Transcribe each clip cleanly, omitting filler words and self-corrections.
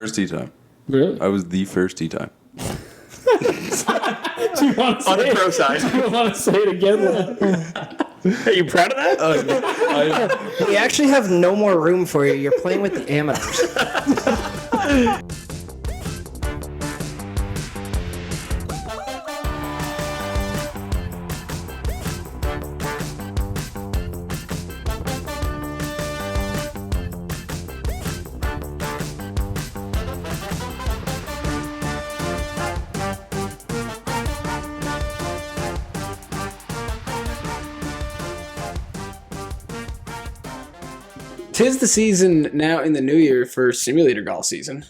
First tee time. Really? I was the first tee time. Do you want to say On the pro side. Do you want to say it again? Are you proud of that? We actually have no more room for you. You're playing with the amateurs. Tis the season now in the new year for simulator golf season.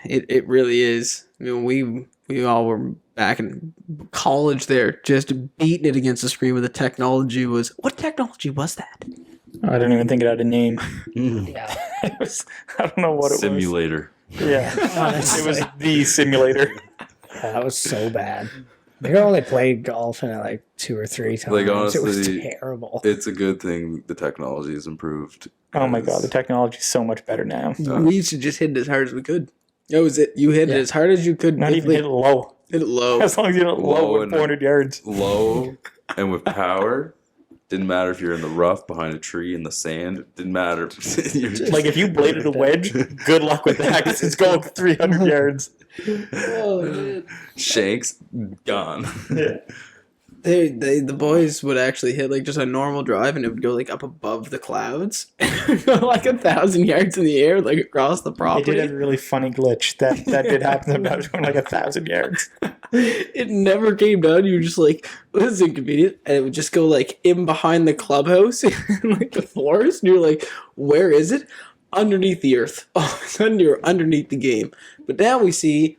It really is. I mean, we all were back in college there, just beating it against the screen with the technology was. What technology was that? I don't even think it had a name. Yeah. I don't know what it Simulator. was. Yeah. It was the simulator. That was so bad. I only played golf in it like 2 or 3 times. Like, honestly, it was terrible. It's a good thing the technology has improved. Oh my god, the technology is so much better now. We used to just hit it as hard as we could. That was it. You hit it as hard as you could. Not even hit it low. Hit it low. As long as you hit it low with and 400 yards. Low and with power. Didn't matter if you're in the rough, behind a tree, in the sand. Didn't matter. You're just, Like if you bladed a wedge, good luck with that because it's going 300 yards. Oh, man. Shanks, gone. Yeah. The boys would actually hit like just a normal drive and it would go like up above the clouds, like 1,000 yards in the air, like across the They property. did a really funny glitch. That did happen. Sometimes going like 1,000 yards. It never came down. You were just like, this is inconvenient. And it would just go like in behind the clubhouse in like the forest. And you're like, where is it? Underneath the earth. All of a sudden you're underneath the game. But now we see,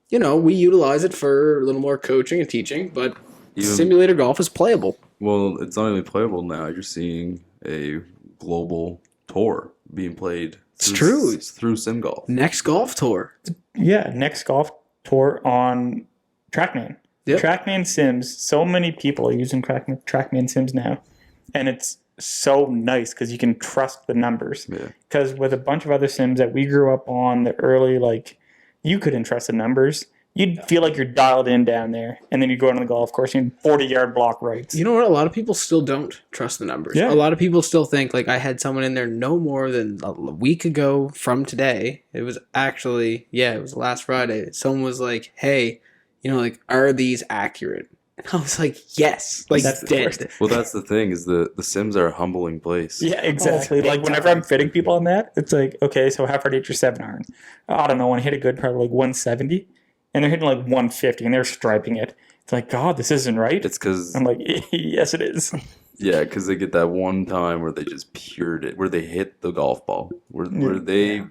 we utilize it for a little more coaching and teaching, but simulator golf is playable. Well, it's not only playable now. You're seeing a global tour being played. It's true. Through Sim Golf. Next golf tour. Yeah, next golf tour on TrackMan. Yep. TrackMan Sims. So many people are using TrackMan Sims now. And it's so nice because you can trust the numbers. Because with a bunch of other Sims that we grew up on, the early, you couldn't trust the numbers. You'd feel like you're dialed in down there. And then you go on the golf course and 40-yard block rights. You know what? A lot of people still don't trust the numbers. Yeah. A lot of people still think, I had someone in there no more than a week ago from today. It was actually, it was last Friday. Someone was like, hey, are these accurate? And I was like, yes. That's dead. Well, that's the thing, is the Sims are a humbling place. Yeah, exactly. Whenever I'm fitting people on that, it's like, okay, so how far did your 7-iron? I don't know. When I hit a good, probably 170. And they're hitting 150 and they're striping it. It's like, God, this isn't right. It's because... I'm like, yes, it is. Yeah, because they get that one time where they just pured it, where they hit the golf ball, where they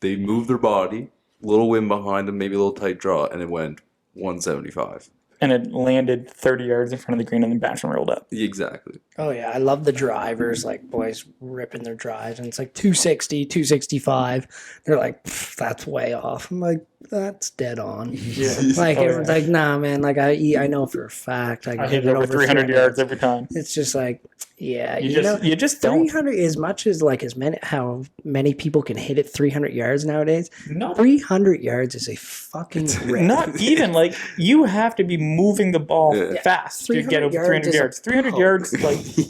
move their body, little wind behind them, maybe a little tight draw, and it went 175. And it landed 30 yards in front of the green and then bounced and rolled up. Exactly. Oh, yeah. I love the drivers, boys ripping their drives. And it's 260, 265. They're like, that's way off. I'm like, that's dead on. Yeah. Everyone's like, nah, man. I know for a fact. I hit it over 300 yards every time. It's just yeah. You just don't. 300 as much as how many people can hit it 300 yards nowadays. No. 300 yards is a fucking rip. Not even. You have to be moving the ball fast to get over 300 yards. 300 yards,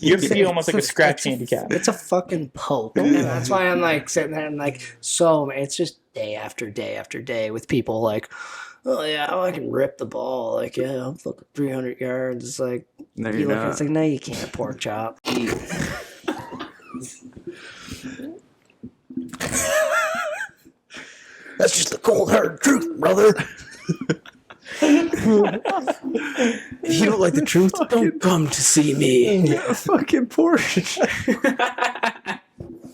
you have to be almost like a scratch handicap. It's a fucking poke. And that's why I'm sitting there and it's just day after day after day with people oh yeah, I can rip the ball. I'm fucking 300 yards. It's like, No, you're not. It's no, you can't, pork chop. That's just the cold hard truth, brother. If you don't like the truth, don't come to see me. Fucking Porsche.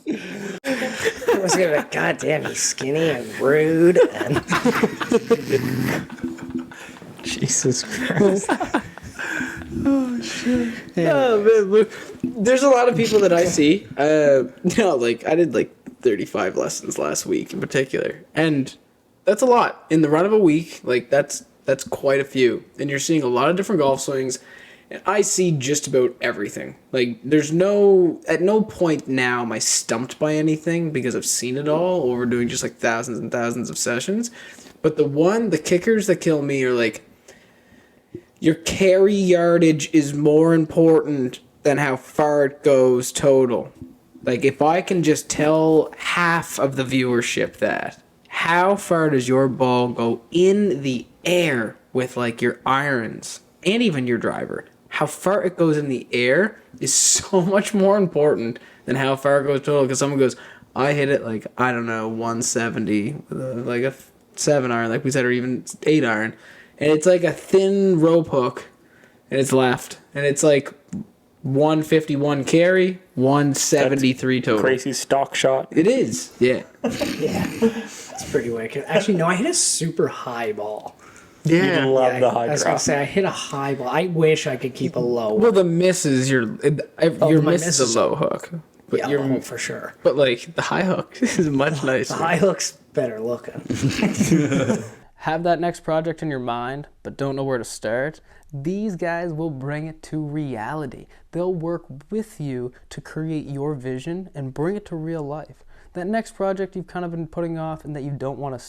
I was gonna be like, God damn, he's skinny and rude and Jesus Christ. Oh shit! Oh man, look, there's a lot of people that I see. I did 35 lessons last week in particular, and that's a lot in the run of a week. That's quite a few, and you're seeing a lot of different golf swings, And I see just about everything. Like, at no point now am I stumped by anything because I've seen it all, or we're doing just like thousands and thousands of sessions. But the kickers that kill me are like, your carry yardage is more important than how far it goes total. Like, if I can just tell half of the viewership that, how far does your ball go in the air with, like, your irons and even your driver? How far it goes in the air is so much more important than how far it goes total. Because someone goes, I hit it, like, I don't know, 170 with like a 7 iron, like we said, or even 8 iron. And it's like a thin rope hook, and it's left. And it's like 151 carry, 173 total. Crazy stock shot. It is, yeah. Yeah, it's pretty wicked. Actually, no, I hit a super high ball. You love Yeah, the high I was drop. gonna say I hit a high ball. I wish I could keep a low. Well, the miss is your my miss miss is is- a low hook, but yeah, your for sure. but like the high hook is much The nicer. high hook's better looking. Have that next project in your mind, but don't know where to start? These guys will bring it to reality. They'll work with you to create your vision and bring it to real life. That next project you've kind of been putting off and that you don't want to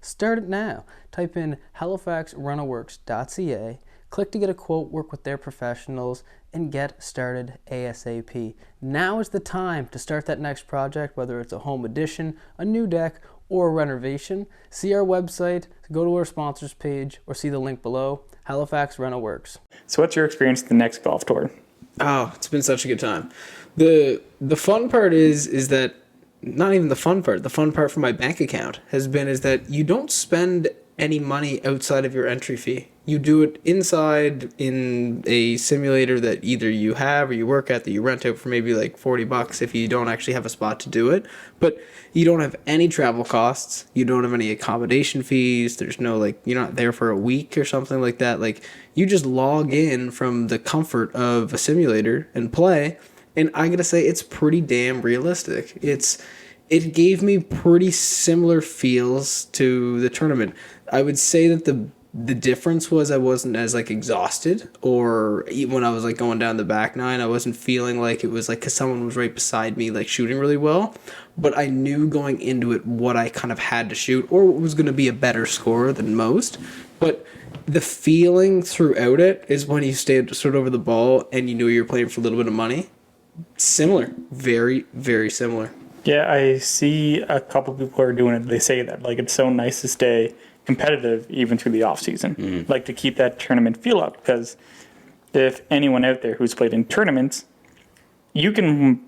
start it now. Type in halifaxrentalworks.ca, click to get a quote, work with their professionals, and get started ASAP. Now is the time to start that next project, whether it's a home addition, a new deck, or a renovation. See our website, go to our sponsors page, or see the link below, Halifax Rental Works. So what's your experience at the next golf tour? Oh, it's been such a good time. The fun part is that, not even the fun part. The fun part for my bank account has been is that you don't spend any money outside of your entry fee. You do it inside in a simulator that either you have or you work at, that you rent out for maybe like $40 if you don't actually have a spot to do it. But you don't have any travel costs. You don't have any accommodation fees. There's no, like, you're not there for a week or something like that. Like, you just log in from the comfort of a simulator and play. And I gotta say, it's pretty damn realistic. It gave me pretty similar feels to the tournament. I would say that the difference was I wasn't as like exhausted, or even when I was like going down the back nine, I wasn't feeling like it was like because someone was right beside me like shooting really well. But I knew going into it what I kind of had to shoot, or what was going to be a better score than most. But the feeling throughout it is when you stood over the ball and you knew you were playing for a little bit of money. Similar, very, very similar. Yeah, I see a couple people who are doing it. They say that like it's so nice to stay competitive even through the off season, like to keep that tournament feel up. Because if anyone out there who's played in tournaments, you can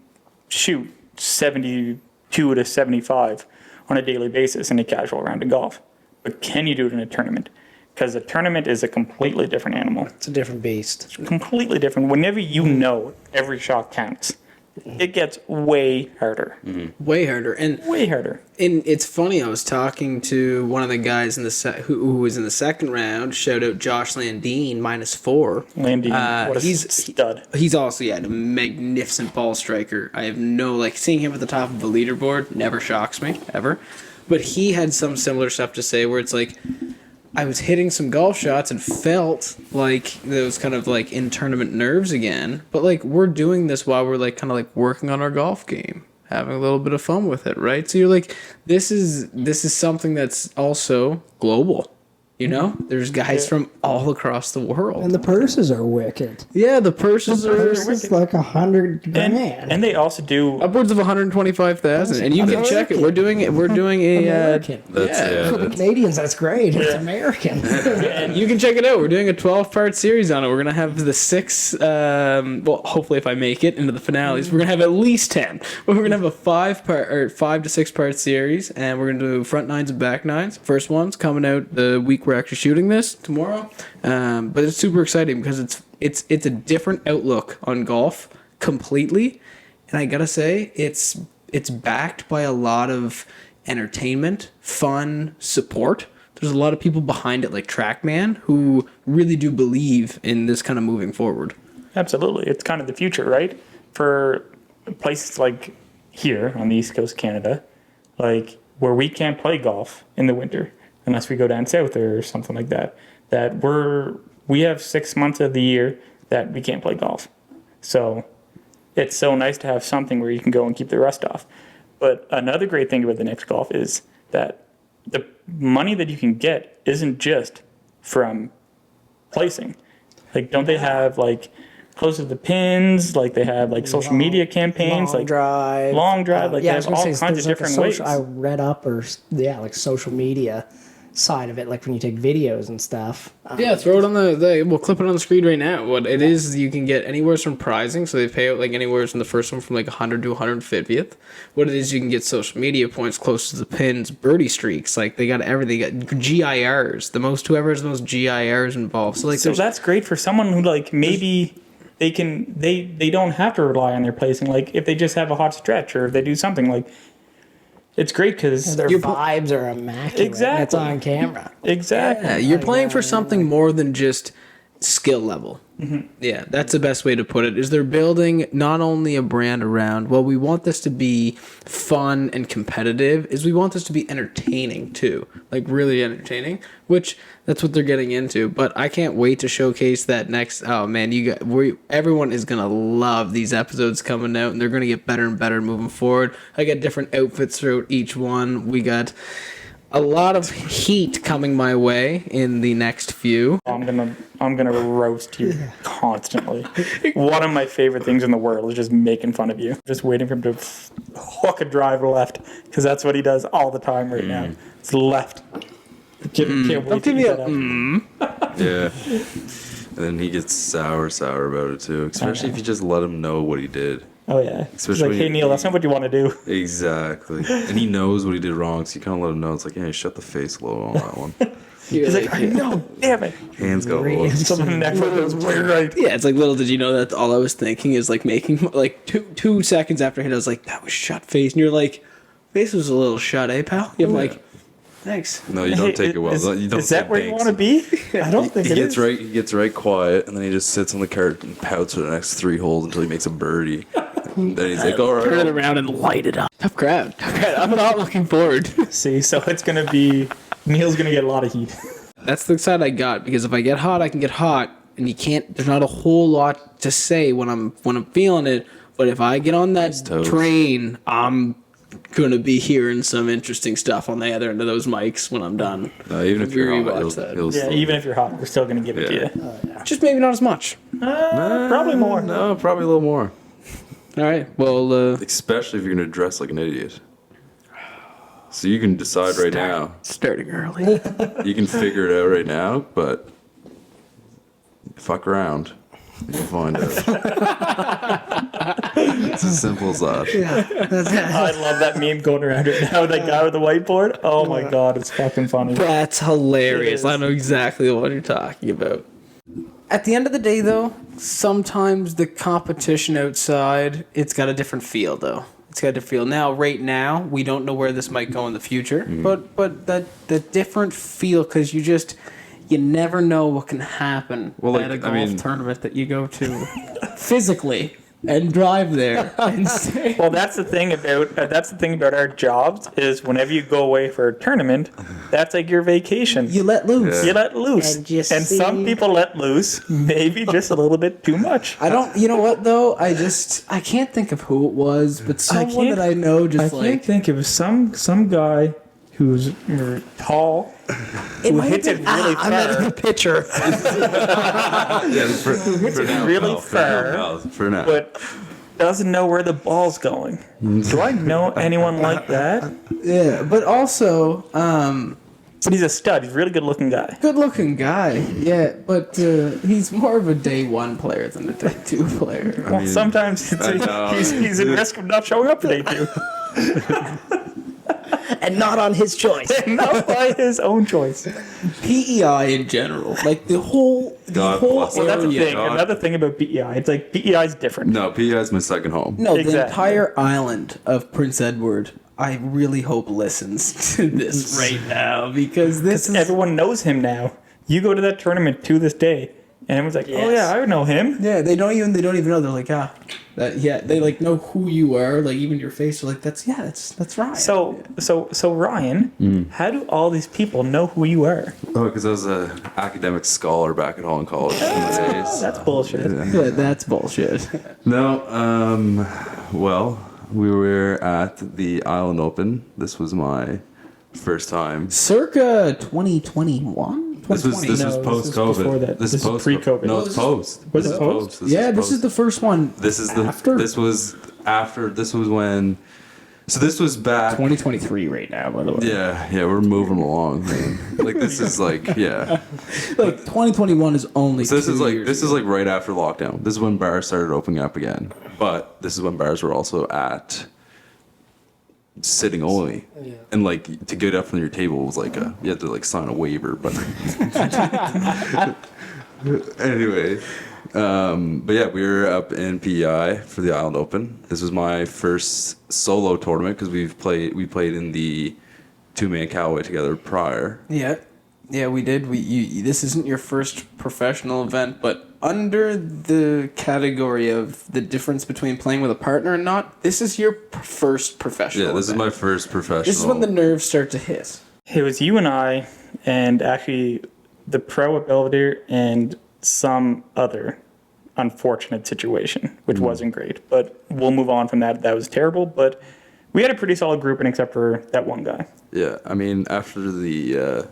shoot 72 to 75 on a daily basis in a casual round of golf, but can you do it in a tournament? Because a tournament is a completely different animal. It's a different beast. Completely different. Whenever you know every shot counts, it gets way harder. Way harder. And Way harder. And it's funny, I was talking to one of the guys in the who was in the second round. Shout out Josh Landine, -4. Landine, what a he's stud. He's also a magnificent ball striker. I have no seeing him at the top of the leaderboard never shocks me ever. But he had some similar stuff to say where it's like, I was hitting some golf shots and felt like those kind of like in tournament nerves again. But like we're doing this while we're like kind of like working on our golf game, having a little bit of fun with it, right? So you're like, this is something that's also global. You know, there's guys from all across the world. And the purses are wicked. Yeah, the purses are It's like 100 grand. And they also do upwards of 125,000, and you can check it. We're doing it. We're doing a. American. That's, yeah, For the that's, Canadians, that's great. It's American. You can check it out. We're doing a 12-part series on it. We're gonna have the 6. Well, hopefully, if I make it into the finales, we're gonna have at least 10. But we're gonna have a 5 to 6 part series, and we're gonna do front nines and back nines. First one's coming out the week we're actually shooting this tomorrow. But it's super exciting because it's a different outlook on golf completely, and I gotta say it's backed by a lot of entertainment, fun, support. There's a lot of people behind it, like TrackMan, who really do believe in this kind of moving forward. Absolutely. It's kind of the future, right? For places like here on the East Coast of Canada, like where we can't play golf in the winter unless we go down south or something like that, we have 6 months of the year that we can't play golf. So it's so nice to have something where you can go and keep the rust off. But another great thing about the next golf is that the money that you can get isn't just from placing. Like, don't they have like close to the pins? Like they have like social media campaigns, like long drive. Like they have all kinds of different ways. I read up like social media side of it, like when you take videos and stuff. Yeah, throw it on we'll clip it on the screen right now. What it is, you can get anywhere from prizing, so they pay out like anywhere from the first one from like 100 to 150th. What it is, you can get social media points close to the pins, birdie streaks, like they got everything. They got GIRs, whoever has the most GIRs involved. So like, so that's great for someone who like maybe they don't have to rely on their placing. Like if they just have a hot stretch or if they do something like. It's great because their vibes are immaculate. Exactly. It's on camera. Exactly. Yeah, you're playing for something more than just skill level. Mm-hmm. Yeah, that's the best way to put it. Is they're building not only a brand around, well, we want this to be fun and competitive, is we want this to be entertaining too. Like really entertaining, which that's what they're getting into. But I can't wait to showcase that next. Oh man, everyone is gonna love these episodes coming out, and they're gonna get better and better moving forward. I got different outfits throughout each one. We got a lot of heat coming my way in the next few. I'm gonna roast you constantly. One of my favorite things in the world is just making fun of you. Just waiting for him to hook a drive left, because that's what he does all the time right now. It's left. Can't wait to get that. Yeah. And then he gets sour about it too, especially if you just let him know what he did. Oh yeah. Especially He's like, hey Neil, that's not what you want to do. Exactly. And he knows what he did wrong, so you kind of let him know. It's like, hey, shut the face low on that one. He's like, I know, damn it. Hands go low. Someone never goes way right. Yeah, it's like, little did you know that all I was thinking is like making like two seconds after hit, I was like, that was shut face, and you're like, face was a little shut, eh, pal? You're like, thanks. No, you don't take it well. Is that where you want to be? I don't think he gets right quiet, and then he just sits on the cart and pouts for the next 3 holes until he makes a birdie. Then he's like, all right. Turn it around and light it up. Tough crowd. I'm not looking forward. See, so it's going to be... Neil's going to get a lot of heat. That's the side I got, because if I get hot, I can get hot, and you can't... There's not a whole lot to say when I'm feeling it, but if I get on that train, I'm going to be hearing some interesting stuff on the other end of those mics when I'm done. Even if you're hot, even if you're hot, we're still going to give it to you. Just maybe not as much. Probably more. No, probably a little more. All right, well... especially if you're going to dress like an idiot. So you can decide right now. Starting early. You can figure it out right now, but fuck around. You'll find out. It's as simple as that. I love that meme going around right now. That guy with the whiteboard. Oh my god, it's fucking funny. That's hilarious. I know exactly what you're talking about. At the end of the day, though, sometimes the competition outside, it's got a different feel, though. It's got a different feel. Now, right now, we don't know where this might go in the future, but the different feel, because you never know what can happen at a golf tournament that you go to physically and drive there. Well, that's the thing about our jobs is whenever you go away for a tournament, that's like your vacation. You let loose. Yeah. You let loose. And some people let loose, maybe just a little bit too much. I don't. You know what though? I can't think of who it was, but someone that I know just I can't think of some guy who's tall. Who hits it really far. I'm at the pitcher. Really far. For now. But doesn't know where the ball's going. Do I know anyone like that? Yeah, but also, But he's a stud. He's a really good-looking guy. good-looking guy. Yeah, but he's more of a day 1 player than a day 2 player. Well, sometimes he's at risk of not showing up for day 2. And not on his choice. Not by his own choice. PEI in general, like the whole Well, that's the area. thing. Another thing about PEI, it's like PEI is different. No, PEI is my second home. No, the Exactly. entire island of Prince Edward, I really hope listens to this right now, because this is... Everyone knows him now. You go to that tournament to this day, And everyone's like, oh yeah, I know him. Yeah, they don't even know. They're like, they like know who you are, like even your face. They're like, that's Ryan. So Ryan, how do all these people know who you are? Oh, because I was an academic scholar back at Holland College in the days. That's bullshit. Yeah, that's bullshit. No, well, we were at the Island Open. This was my first time. Circa 2021. This was post COVID. that. This is post pre-COVID. No, it's post. Was it post? This is the first one. This is after? This was after. This was when. So this was back. 2023 right now, by the way. Yeah, we're moving along, man. Like this is like, yeah. Like 2021 is only. So this 2 is like years this ago. is like right after lockdown. This is when bars started opening up again. But this is when bars were also at sitting only, and like to get up from your table was like you had to like sign a waiver. But anyway, but yeah, we were up in PEI for the Island Open. This was my first solo tournament because we played in the 2-man Callaway together prior. Yeah, we did. This isn't your first professional event, but under the category of the difference between playing with a partner and not, this is your first professional. Yeah, this event. is my first professional. This is when the nerves start to hit. It was you and I, and actually the pro at Belvedere, and some other unfortunate situation, which wasn't great. But we'll move on from that. That was terrible, but we had a pretty solid group, and except for that one guy. Yeah, I mean, after the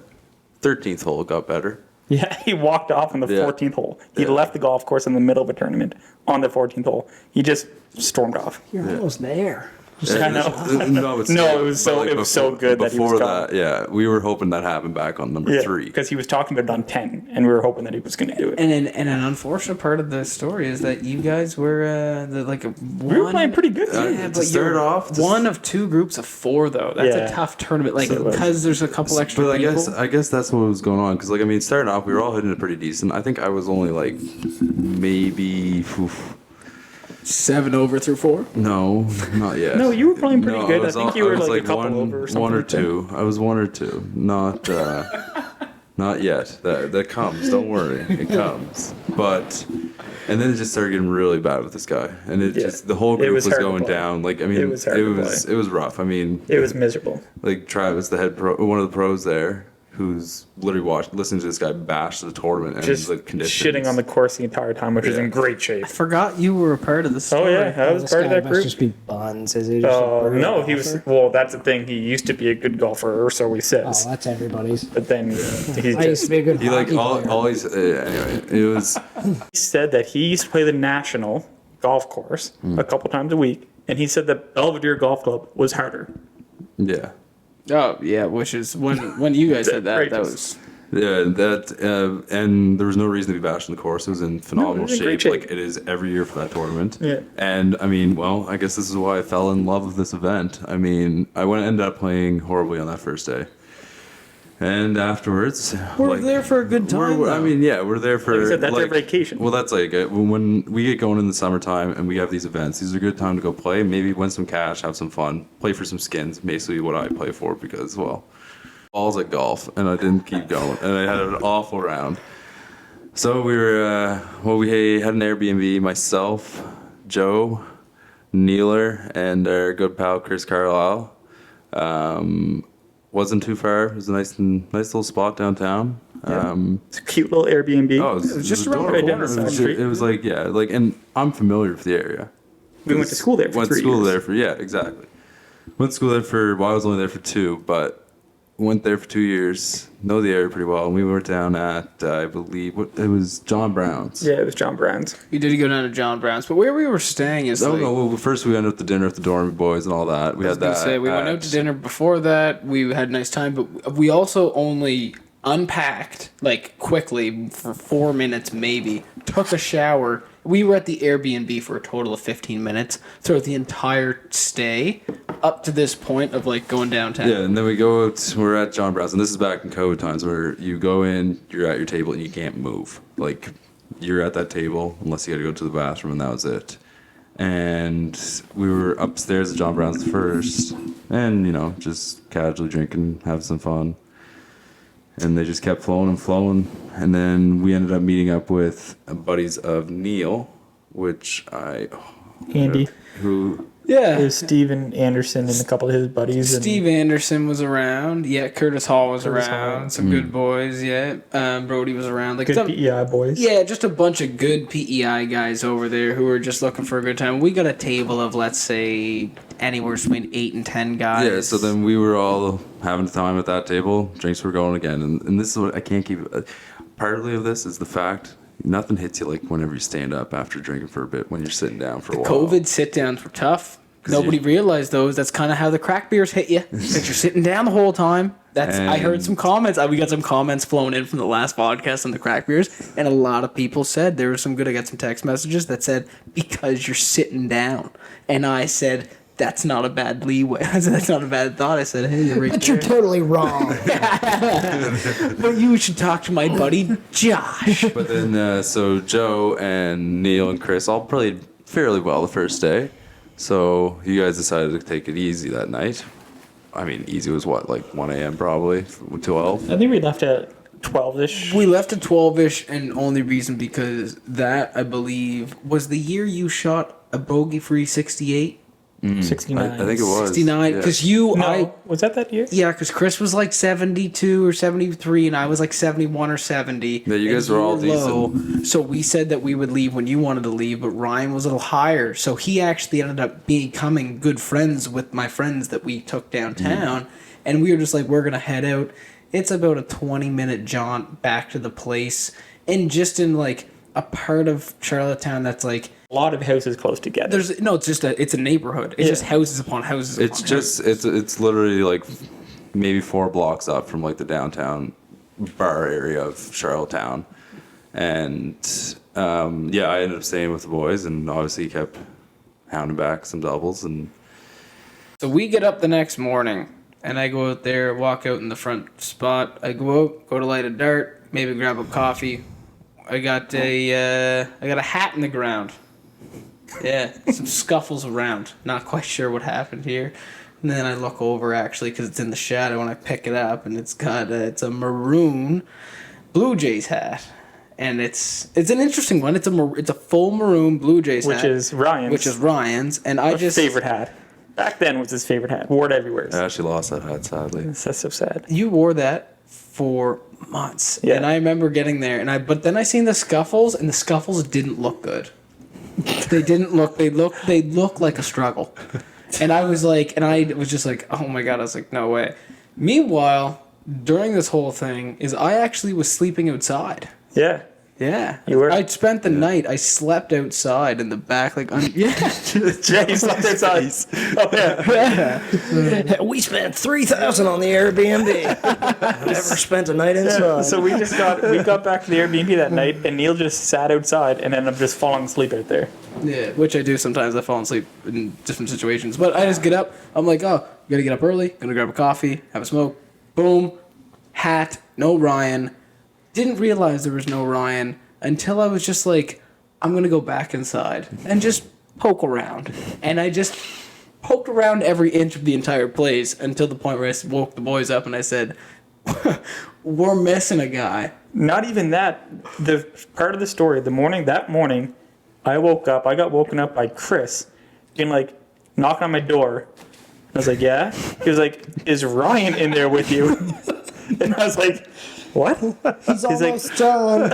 13th hole, it got better. Yeah, he walked off on the 14th hole. He left the golf course in the middle of a tournament on the 14th hole. He just stormed off. You're almost there. I know. No, it was so good that he was before gone. that, yeah, we were hoping that happened back on number 3. Because he was talking about it on 10, and we were hoping that he was going to do it. And an unfortunate part of the story is that you guys were We were playing pretty good. To start off, one of 2 groups of 4 though. That's Yeah. a tough tournament, like So it was. because there's a couple extra But people. I guess that's what was going on because like I mean starting off we were all hitting it pretty decent. I think I was only like maybe 7 over through 4. no, not yet. No, you were playing pretty No, good. I was think you were was like a couple over or something. one or like that. two. I was 1 or 2. Not yet. That comes. Don't worry, it comes. But and then it just started getting really bad with this guy, and it just the whole group was was hard to going play. down. Like I mean, It was hard to play. it was rough. I mean, It was miserable. like Travis, the head pro, one of the pros there, who's literally listening to this guy bash the tournament and Just like conditions. shitting on the course the entire time, which was Yeah. in great shape. I forgot you were a part of the Oh story. yeah, I was This part of guy that must group. just be buns. Is he just a Oh brutal no, he was. golfer? Well, that's the thing. He used to be a good golfer, or so he Oh, says. that's everybody's. But then he I used to be a good He like hockey player. always anyway. It was said that he used to play the national golf course a couple times a week, and he said that Belvedere Golf Club was harder. yeah. Oh yeah, which is when you guys said that Outrageous. was Yeah, and there was no reason to be bashing the course. It was in phenomenal was in great shape, shape. like it is every year for that tournament. Yeah. And I mean, well, I guess this is why I fell in love with this event. I mean, ended up playing horribly on that first day, and afterwards, we're there for a good time. I though. mean, yeah, we're there for. Like I said, that's our vacation. Well, that's like when we get going in the summertime and we have these events. These are a good time to go play. Maybe win some cash, have some fun, play for some skins. Basically, what I play for because well. Balls at golf, and I didn't keep going, and I had an awful round. So we were, we had an Airbnb, myself, Joe, Neeler, and our good pal Chris Carlisle. Wasn't too far. It was a nice little spot downtown. It's a cute little Airbnb. Oh, it was just adorable. right down the It side was, street. it was like yeah, like, and I'm familiar with the area. We went to school there for Went to 3 school years. there for yeah, exactly. Went to school there for well, I was only there for 2, but went there for 2 years. Know the area pretty well. And we were down at I believe it was John Brown's. Yeah, it was John Brown's. you did go down to John Brown's, but where we were staying is Oh like. no! Well, first we ended up to dinner with the Dormie boys and all that. We I was had gonna that. say we went out to dinner before that. We had a nice time, but we also only unpacked like quickly for 4 minutes, maybe. Took a shower. We were at the Airbnb for a total of 15 minutes throughout the entire stay, up to this point of like going downtown. Yeah, and then we go out. We're at John Brown's, and this is back in COVID times where you go in, you're at your table, and you can't move. Like you're at that table unless you got to go to the bathroom, and that was it. And we were upstairs at John Brown's first, and just casually drinking, having some fun. and they just kept flowing and flowing. And then we ended up meeting up with buddies of Neil, which Andy. who Yeah. There's Steven Anderson and a couple of his buddies. Steve Anderson was around. Yeah, Curtis Hall was Curtis around. Hall. Some good boys. Yeah, Brody was around. Like Good some, PEI boys. yeah, just a bunch of good PEI guys over there who were just looking for a good time. We got a table of, let's say, anywhere between 8 and 10 guys. Yeah, so then we were all having time at that table. Drinks were going again. And this is what I can't keep... partly of this is the fact nothing hits you like whenever you stand up after drinking for a bit when you're sitting down for a while. COVID sit-downs were tough. Nobody realized those. That's kind of how the crack beers hit you. That you're sitting down the whole time. I heard some comments. We got some comments flowing in from the last podcast on the crack beers, and a lot of people said there was some good. I got some text messages that said because you're sitting down, and I said that's not a bad leeway. I said that's not a bad thought. I said, hey, you're right But there. you're totally wrong. But you should talk to my buddy Josh. But then, so Joe and Neil and Chris all played fairly well the first day. So you guys decided to take it easy that night. I mean, easy was what, like 1 a.m. probably? 12? I think we left at 12-ish. We left at 12-ish, and only reason because that, I believe, was the year you shot a bogey-free 68? 69. I think it was. 69, because was that year? Yeah, because Chris was like 72 or 73, and I was like 71 or 70. Yeah, you guys were all decent. So we said that we would leave when you wanted to leave, but Ryan was a little higher. So he actually ended up becoming good friends with my friends that we took downtown. And we were just like, we're going to head out. It's about a 20-minute jaunt back to the place. And just in like a part of Charlottetown that's like, A lot of houses close together. it's a neighborhood. It's just houses upon houses. It's just, it's literally like maybe 4 blocks up from like the downtown bar area of Charlottetown. And yeah, I ended up staying with the boys and obviously kept hounding back some doubles. And So we get up the next morning, and I go out there, walk out in the front spot. I go out, go to light a dart, maybe grab a coffee. I got a hat in the ground. Yeah, some scuffles around. Not quite sure what happened here. And then I look over actually because it's in the shadow, and I pick it up, and it's a maroon Blue Jays hat, and it's an interesting one. It's a full maroon Blue Jays hat, which is Ryan's, and I just favorite hat. Back then was his favorite hat. Wore it everywhere. I actually lost that hat, sadly. That's so sad. You wore that for months, Yeah. and I remember getting there, but then I seen the scuffles, and the scuffles didn't look good. They didn't look. They look like a struggle, and I was just like, oh my god! I was like, no way. Meanwhile, during this whole thing, I actually was sleeping outside. Yeah. Yeah, You were? I spent the night. I slept outside in the back, like Yeah, you slept outside. Oh, yeah. We spent $3,000 on the Airbnb. Never spent a night inside. So we got back to the Airbnb that night, and Neil just sat outside and ended up just falling asleep out there. Yeah, which I do sometimes. I fall asleep in different situations, but I just get up. I'm like, oh, gotta get up early. Gonna grab a coffee, have a smoke. Boom, hat. No Ryan. Didn't realize there was no Ryan until I was just like, I'm gonna go back inside and just poke around. And I just poked around every inch of the entire place until the point where I woke the boys up and I said, we're missing a guy. Not even that. The part of the story, that morning, I got woken up by Chris, being like, knocking on my door. I was like, yeah? He was like, is Ryan in there with you? And I was like, what? He's almost done.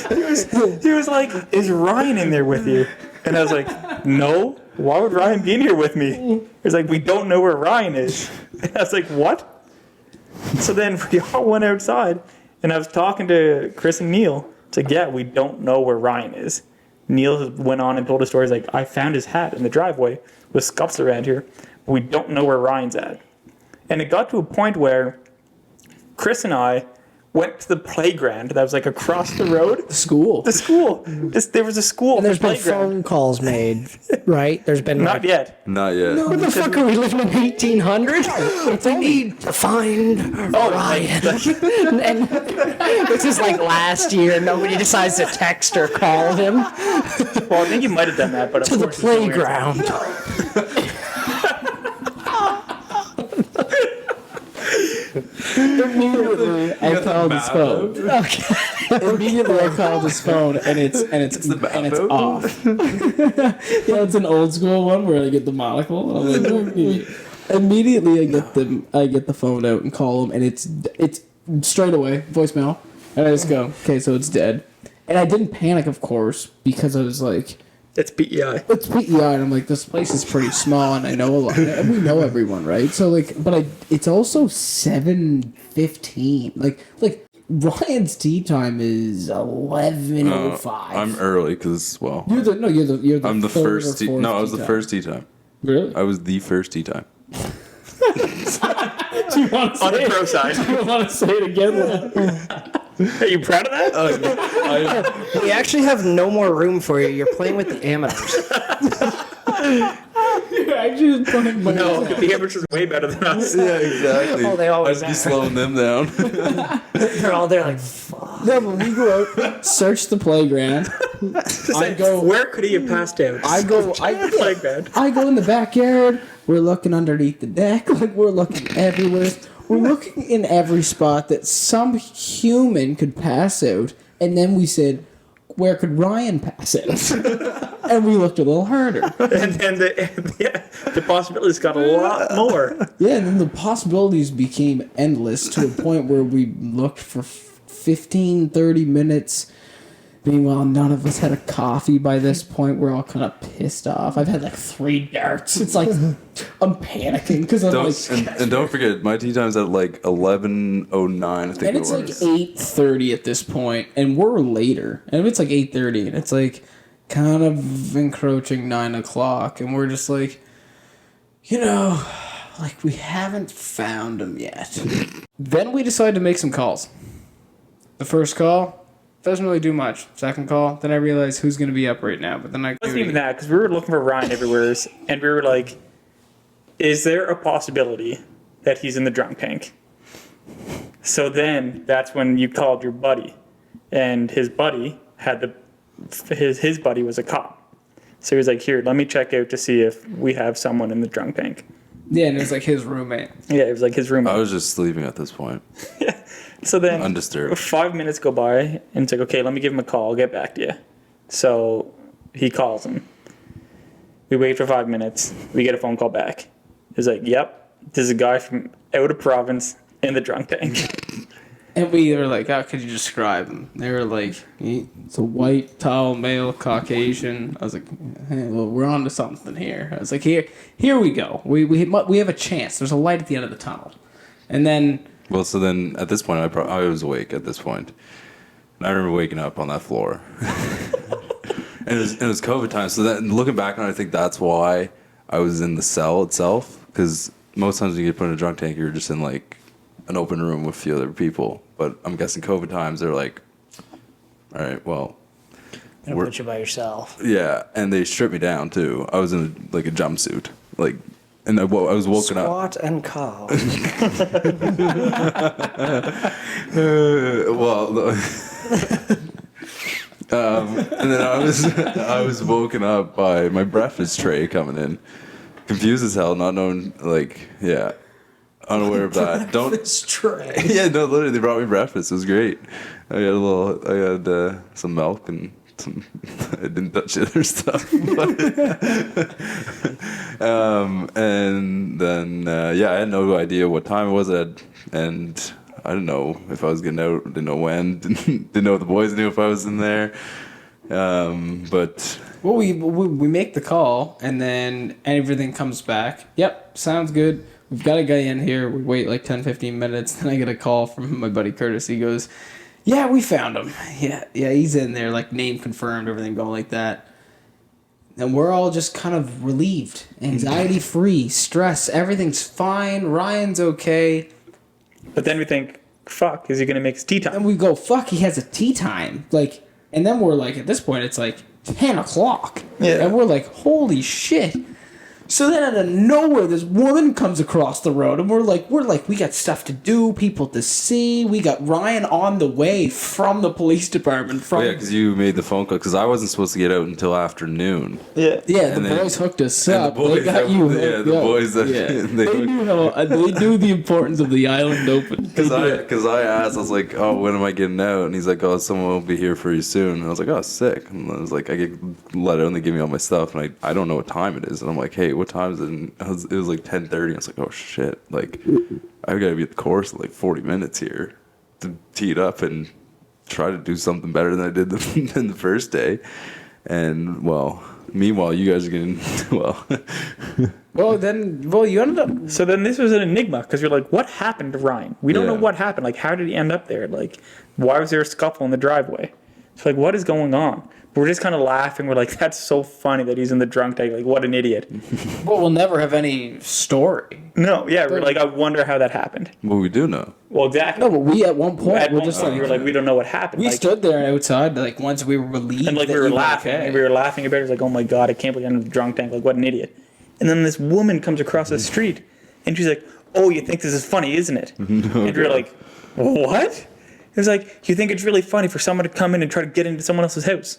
He was like, is Ryan in there with you? And I was like, no. Why would Ryan be in here with me? He was like, we don't know where Ryan is. And I was like, what? So then we all went outside, and I was talking to Chris and Neil. It's like, yeah, we don't know where Ryan is. Neil went on and told a story. He's like, I found his hat in the driveway with scuffs around here, but we don't know where Ryan's at. And it got to a point where Chris and I went to the playground that was like across the road. School. The school. There was a school. And there's the been playground. phone calls made, right? There's been Not yet. Not yet. What the fuck are we living in 1800? We need to find Ryan. And this is like last year. Nobody decides to text or call him Well, I think you might have done that, but of to the course it's weird. playground. Immediately, I called his phone. Immediately, I called his phone, and it's off. Yeah, it's an old school one where I get the monocle. I'm like, okay. Immediately, I get the phone out and call him, and it's straight away voicemail, and I just go, okay, so it's dead. And I didn't panic, of course, because I was like, It's PEI. it's PEI, and I'm like, this place is pretty small, and I know a lot, and we know everyone, right? So like, it's also 7:15. Like Ryan's tea time is 11:05. I'm early because You're the I'm the third or first. fourth No, I was tea the time. first tea time. Really? I was the first tea time. Do you want to On say the it? pro side. Do you want to say it again? Are you proud of that? We actually have no more room for you. You're playing with the amateurs. You're actually just playing by No, yourself. the amateurs are way better than us. Yeah, exactly. Oh, they always I'd be are. slowing them down. They're all there like, fuck. No, but we go out, search the playground. I go. Where could he have passed out? I go. Playground. I go in the backyard. We're looking underneath the deck. Like we're looking everywhere. We're looking in every spot that some human could pass out. And then we said, where could Ryan pass out? And we looked a little harder. And then the possibilities got a lot more. Yeah, and then the possibilities became endless to a point where we looked for 15, 30 minutes. Meanwhile, none of us had a coffee by this point. We're all kind of pissed off. I've had like 3 darts. It's like, I'm panicking because I'm like... And don't forget, my tea time's at like 11:09, I think And it it's was. like 8:30 at this point, and we're later. And it's like 8:30, and it's like kind of encroaching 9 o'clock, and we're just like, like we haven't found him yet. Then we decided to make some calls. The first call doesn't really do much. Second call, then I realized who's going to be up right now. But then I It wasn't even that, because we were looking for Ryan everywhere, and we were like, is there a possibility that he's in the drunk tank? So then that's when you called your buddy, and his buddy had his buddy was a cop. So he was like, here, let me check out to see if we have someone in the drunk tank. Yeah, and it was like his roommate. Yeah, it was like his roommate. I was just sleeping at this point. So then Undisturbed. 5 minutes go by, and it's like, okay, let me give him a call. I'll get back to you. So he calls him. We wait for 5 minutes. We get a phone call back. He's like, yep, this is a guy from out of province in the drunk tank. And we were like, how could you describe him? They were like, it's a white, tall, male, Caucasian. I was like, hey, well, we're on to something here. I was like, here we go. We have a chance. There's a light at the end of the tunnel. And then... Well, so then at this point, I was awake at this point. And I remember waking up on that floor. And it was COVID time. So then looking back on it, I think that's why I was in the cell itself. Because most times when you get put in a drunk tank, you're just in like an open room with a few other people. But I'm guessing COVID times, they're like, all right, well. I'm gonna put you by yourself. Yeah, and they stripped me down too. I was in like a jumpsuit. Like, and I was woken up. Squat and cow. And then I was woken up by my breakfast tray coming in, confused as hell, not knowing, like, yeah, unaware of that. This tray. Yeah, no, literally, they brought me breakfast. It was great. I had some milk and some. I didn't touch the other stuff. And then I had no idea what time it was at, and I didn't know if I was getting out. Didn't know when. Didn't know if the boys knew if I was in there. But Well, we make the call, and then everything comes back. Yep, sounds good. We've got a guy in here. We wait like 10, 15 minutes. Then I get a call from my buddy Curtis. He goes, yeah, we found him. Yeah, he's in there, like name confirmed, everything going like that. And we're all just kind of relieved, anxiety-free, stress. Everything's fine. Ryan's okay. But then we think, fuck, is he going to make his tea time? And we go, fuck, he has a tea time. Like, and then we're like, at this point, it's like 10 o'clock. Yeah. And we're like, holy shit. So then out of nowhere, this woman comes across the road, and we're like, we got stuff to do, people to see. We got Ryan on the way from the police department. because you made the phone call, because I wasn't supposed to get out until afternoon. Yeah. Yeah, the And then- boys hooked us and the up. boys They got that- you. yeah, hooked the up. boys that- Yeah. they- They knew the importance of the island open. Because I asked, I was like, oh, when am I getting out? And he's like, oh, someone will be here for you soon. And I was like, oh, sick. And I was like, I get let out and they give me all my stuff. And I don't know what time it is. And I'm like, hey, what time is it? And it was like 10:30. I was like, oh, shit. Like, I've got to be at the course in like 40 minutes here to tee it up and try to do something better than I did than the first day. And, well, meanwhile, you guys are getting, well... Well, you ended up. So then this was an enigma because you're like, what happened to Ryan? We don't know Yeah. what happened. Like, how did he end up there? Like, why was there a scuffle in the driveway? So like, what is going on? We're just kind of laughing. We're like, that's so funny that he's in the drunk tank. Like, what an idiot. Well, we'll never have any story. No, yeah, we're like, I wonder how that happened. Well, we do know. Well, exactly. No, but we at one point At were one just point, like, we were like, we don't know what happened. we Like, stood there outside, like once we were relieved, and like that we were you laughing. okay. And we were laughing about it. It was like, oh my god, I can't believe I'm in the drunk tank. Like, what an idiot. And then this woman comes across the street, and she's like, oh, you think this is funny, isn't it? And you're like, what? It was like, you think it's really funny for someone to come in and try to get into someone else's house?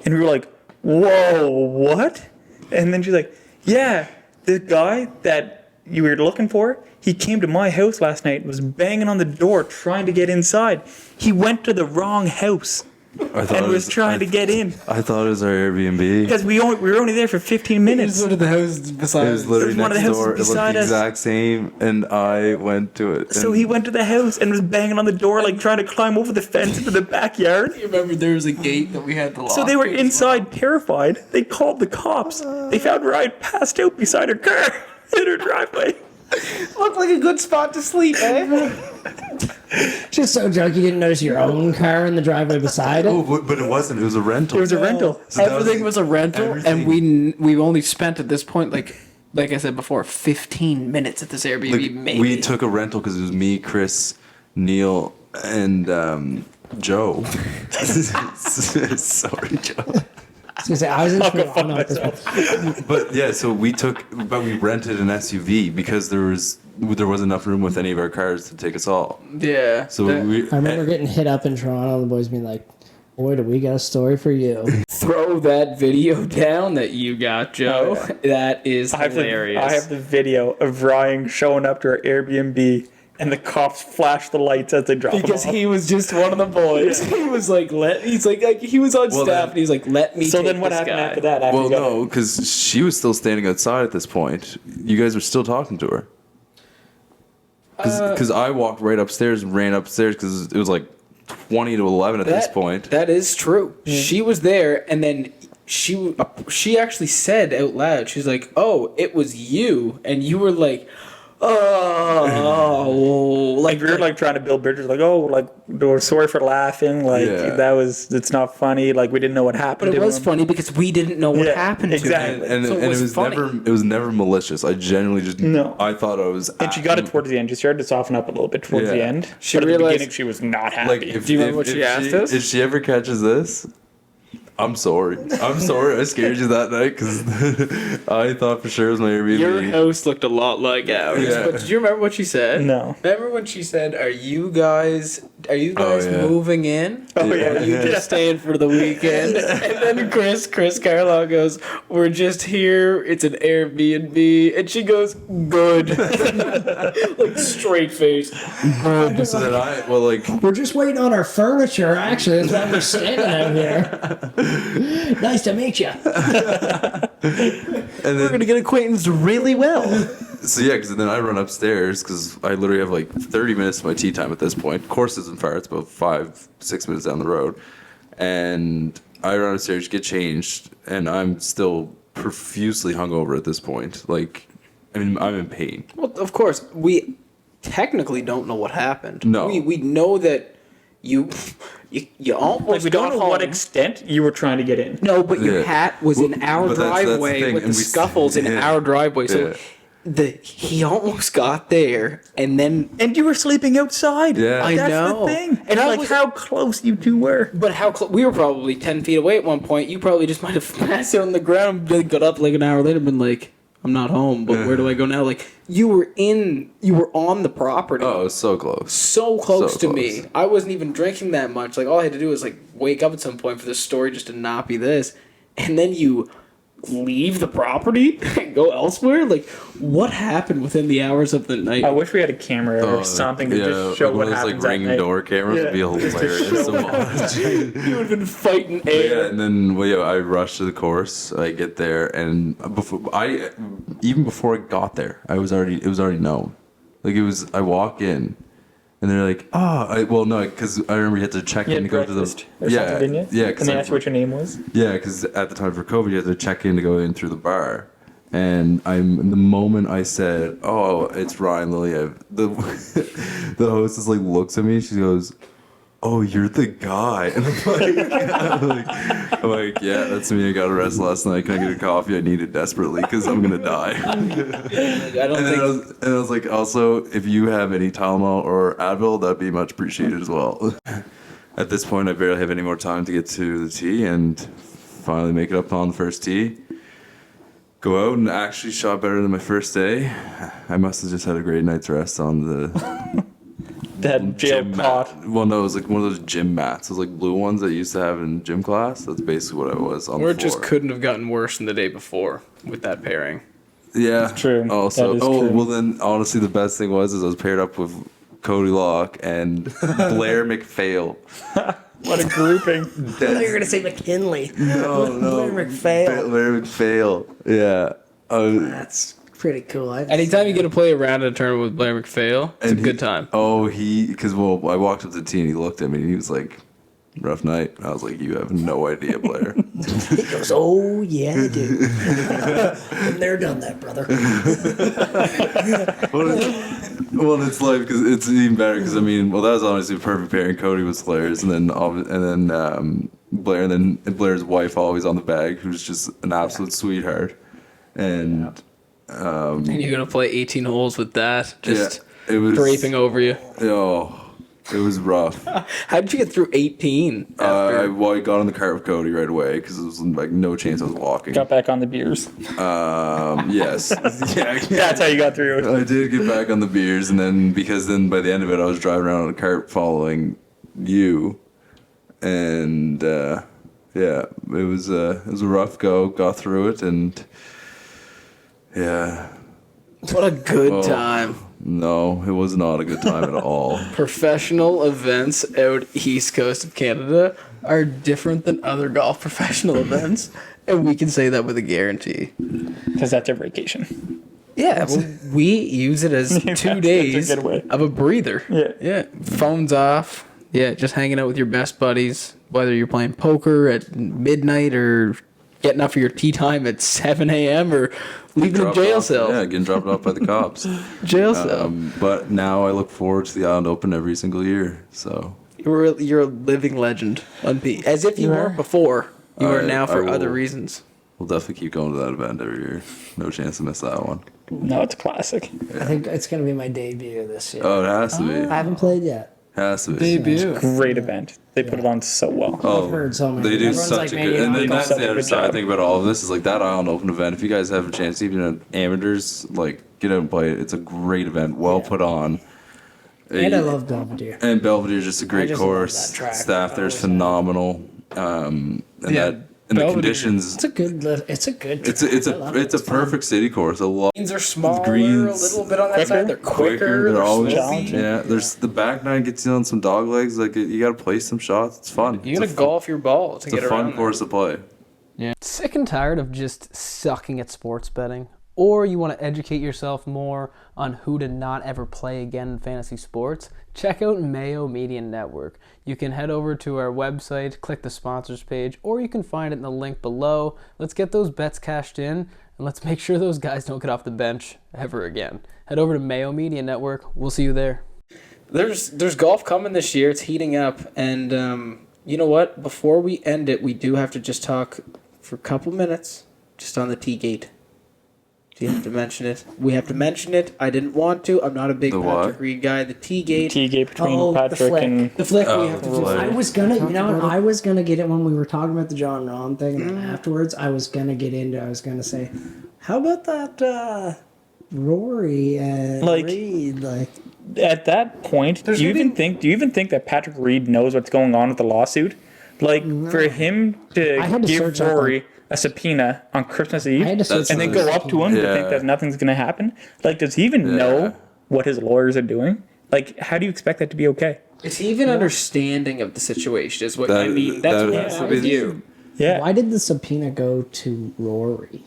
And we were like, whoa, what? And then she's like, yeah, the guy that you were looking for, he came to my house last night and was banging on the door trying to get inside. He went to the wrong house and was trying to get in. I thought it was our Airbnb. Because we were only there for 15 minutes. One of the houses beside It was literally It was one of next the houses door. It looked beside the us. exact same, and I went to it. So and- he went to the house and was banging on the door, like trying to climb over the fence into the backyard. You remember there was a gate that we had to lock. So they were inside terrified. They called the cops. They found Ryan passed out beside her car in her driveway. Looked like a good spot to sleep, eh? Just so drunk you didn't notice your own car in the driveway beside it. Oh, but it wasn't. It was a rental. It was a rental. So that Everything was a rental, and everything. we only spent at this point like I said before, 15 minutes at this Airbnb. Like, maybe we took a rental because it was me, Chris, Neil, and Joe. Sorry, Joe. I was gonna say I was in Toronto at this point. But yeah, so we rented an SUV because there was enough room with any of our cars to take us all. yeah. So we. I remember getting hit up in Toronto and the boys being like, boy, do we got a story for you. Throw that video down that you got, Joe. Oh, That is I hilarious. have the video of Ryan showing up to our Airbnb and the cops flash the lights as they drop because him off. he was just one of the boys. He was like, he was on Well, staff, then- and he's like, let me. So take then what this happened guy. after that? After Well, you got no, because she was still standing outside at this point. You guys were still talking to her. Because I walked right upstairs and ran upstairs because it was like 20 to 11 at this point. That is true. She was there, and then she actually said out loud, she's like, "Oh, it was you," and you were like, "Oh," like we were like trying to build bridges, like, oh, like we're sorry for laughing, like Yeah. it's not funny, like we didn't know what happened. But it to was him. funny because we didn't know what Yeah, happened exactly. to him. And, So and it was funny. never malicious. I genuinely just No. I thought I was. And she got it towards the end. She started to soften up a little bit towards the Yeah. end. She But at the realized- beginning, she was not happy. like. If, Do you remember if- what she if asked us? If she ever catches this, I'm sorry. I'm sorry. I scared you that night because I thought for sure it was my Airbnb. Your house looked a lot like ours. Yeah. But did you remember what she said? No. Remember when she said, "Are you guys yeah. moving in? Oh, yeah. Or are you just staying for the weekend?" And then Chris Carlisle goes, "We're just here. It's an Airbnb." And she goes, "Good." Like straight face. Good. So then like We're just waiting on our furniture, actually. That's why we're standing out here. Nice to meet you. and We're then gonna get acquainted really well. so yeah, because then I run upstairs because I literally have like 30 minutes to my tea time at this point. Course isn't far; it's about 5-6 minutes down the road, and I run upstairs, get changed, and I'm still profusely hungover at this point. Like, I mean, I'm in pain. Well, of course, we technically don't know what happened. No. We know that you almost Like we don't know got what home. extent you were trying to get in. No, but your Yeah. hat was in our But that's the driveway thing, with the and we- scuffles in yeah. our driveway. So Yeah. he almost got there, and then And you were sleeping outside. Yeah. I That's know. the thing. And And I like was- how close you two were. but Mm-hmm. we were probably 10 feet away at one point. You probably just might have passed out on the ground, and got up like an hour later, and been like, I'm not home, but where do I go now? Like, you were on the property. Oh, it's so close. So close So to close. me. I wasn't even drinking that much. Like, all I had to do was, like, wake up at some point for this story just to not be this. And then you leave the property and go elsewhere? Like, what happened within the hours of the night? I wish we had a camera or something to just show like what one of those, happens like at ring night. door cameras would be hilarious to watch. You would have been fighting Yeah, air. and then I rushed to the course. I get there, and even before I got there, it was already known. Like I walk in, and they're like, because I remember you had to check You in had to go to the breakfast or something, didn't you? yeah, And they asked you what your name was? yeah, because at the time for COVID, you had to check in to go in through the bar. And the moment I said, "Oh, it's Ryan Liliev," the the hostess like looks at me. She goes, "Oh, you're the guy." And I'm like, "Yeah, that's me. I got arrested last night. Can I get a coffee? I need it desperately because I'm gonna die." And I was like, "Also, if you have any Tylenol or Advil, that'd be much appreciated as well." At this point, I barely have any more time to get to the tee, and finally make it up on the first tee. Go out and actually shot better than my first day. I must have just had a great night's rest on the That jail gym pot. mat. Well, no, it was like one of those gym mats. Those like blue ones that you used to have in gym class. That's basically what I was on Or the it just floor. couldn't have gotten worse than the day before with that pairing. Yeah, true. Also, That is true. well then, honestly, the best thing was I was paired up with Cody Locke and Blair McPhail. What a grouping. I thought you were gonna say McKinley. No, Blair McPhail. Blair McPhail. Yeah. That's pretty cool. Anytime you get to play around in a tournament with Blair McPhail, it's a good time. Because I walked up to the tee and he looked at me and he was like, "Rough night." I was like, "You have no idea, Blair." He goes, "Oh yeah, I do." Been there, done that, brother. Well, it's like because it's even better because that was honestly a perfect pairing. Cody was Blair's, and then Blair, and then Blair's wife always on the bag, who's just an absolute sweetheart, and And you're going to play 18 holes with that, just it was draping over you. Oh, it was rough. How did you get through 18? I got on the cart with Cody right away because there was like no chance I was walking. Got back on the beers. Yes, yeah, That's how you got through it. I did get back on the beers, and then by the end of it, I was driving around on a cart following you, and it was a rough go. Got through it, and yeah. What a good time. No, it was not a good time at all. Professional events out east coast of Canada are different than other golf professional events, and we can say that with a guarantee. Because that's our vacation. Yeah, well, we use it as 2 That's a days getaway. of a breather. Yeah, phones off. Yeah, just hanging out with your best buddies, whether you're playing poker at midnight or getting up for your tea time at 7 a.m. or leaving a jail cell. Yeah, getting dropped off by the cops. Jail cell. But now I look forward to the Island Open every single year. So You're a living legend. As if you weren't before. You are now for I other will- reasons. we'll definitely keep going to that event every year. No chance to miss that one. No, it's a classic. I think it's gonna be my debut this year. Oh, it has to be. I haven't played yet. Has to be. Debut. Great event. They put it on so well. Oh, I've heard so many. they do Everyone's such like, a "Man, good. you And know, then that's such a the other good side I job. think about all of this is like that Island Open event. If you guys have a chance, even at amateurs, like get out and play it. It's a great event, well put on. And I love Belvedere. And Belvedere is just a great just love course. that track. Staff there's phenomenal. And Yeah, the Belvedere- conditions. It's a good. It's a good. It's a perfect city course. A lot. Greens are smaller, Greens. a little bit on that Quicker. side. They're quicker. They're always slopey. yeah. There's the back nine gets you on some dog legs. Like you got to play some shots. It's fun. You gotta golf your ball to It's get a around fun course to play. Sick and tired of just sucking at sports betting? Or you want to educate yourself more on who to not ever play again in fantasy sports? Check out Mayo Media Network. You can head over to our website, click the sponsors page, or you can find it in the link below. Let's get those bets cashed in, and let's make sure those guys don't get off the bench ever again. Head over to Mayo Media Network. We'll see you there. There's golf coming this year. It's heating up, and you know what? Before we end it, we do have to just talk for a couple minutes just on the Tee Gate. Do you have to mention it? We have to mention it. I didn't want to. I'm not a big The Patrick what? Reed guy. The Tee Gate. T-gate between Oh, the Patrick flick. and... The flick. Oh, we have to the do. flick. I was gonna, you know, I was gonna get it when we were talking about the John Rahm thing, and then afterwards, I was gonna get into. I was gonna say, how about that Rory and Like- Reed? Like, At that point, do you even think that Patrick Reed knows what's going on with the lawsuit? Like, for him I had to to give search up Rory a subpoena on Christmas Eve I had to search and then for go the up to him to Yeah. think that nothing's going to happen? Like, does he even know what his lawyers are doing? Like, how do you expect that to be okay? Is he even understanding of the situation? Is what I mean. That's that- what that- I'm with you. Yeah. Why did the subpoena go to Rory?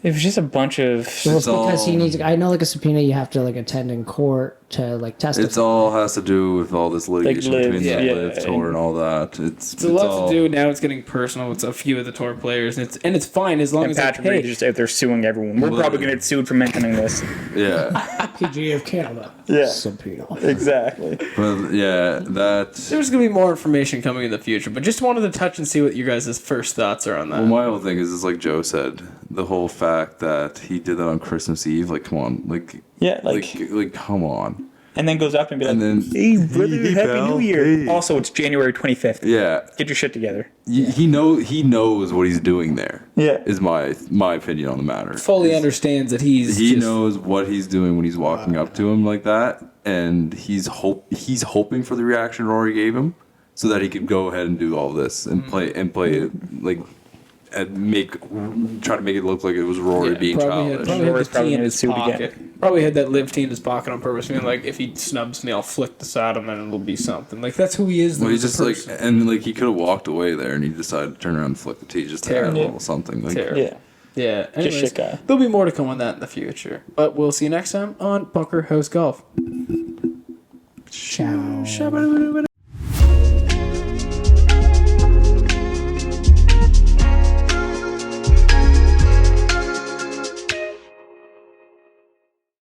It was just a bunch of... Well, It's because he all- needs. I know, like a subpoena, you have to like attend in court to like testify. It's all has to do with all this litigation lives, between yeah. the Live Tour and all that. It's a lot to do now. It's getting personal. It's a few of the tour players, and it's fine as long And as Patrick they Reed pay. is just out there suing everyone. We're probably going to get sued for mentioning this. Yeah, PGA of Canada. Yeah. Subpoena. Exactly. but yeah, that. There's gonna be more information coming in the future, but just wanted to touch and see what you guys' first thoughts are on that. Well, my whole thing is like Joe said, the whole fact that he did that on Christmas Eve. Like, come on, like, Yeah, like, come on. and then goes up and be like, And then, hey, brother, hey, Happy pal, New Year. hey. Also, it's January 25th. Yeah, Get your shit together. he knows what he's doing there. Yeah. Is my opinion on the matter. Fully understands that he's He just, knows what he's doing when he's walking up to him like that, and he's hoping for the reaction Rory gave him, so that he could go ahead and do all this and play it like and try to make it look like it was Rory being childish. Probably had Rory's the probably tea in gonna his sue pocket. again. Probably had that live tea in his pocket on purpose, being like, if he snubs me, I'll flick this at him and it'll be something. Like that's who he is. Well, though, he's as a just like, person. and like he could have walked away there, and he decided to turn around and flick the tea just to add a Terrible. little something. Like, Terrible. Yeah. Yeah. Anyways, shit guy. there'll be more to come on that in the future. But we'll see you next time on Bunker House Golf. Ciao.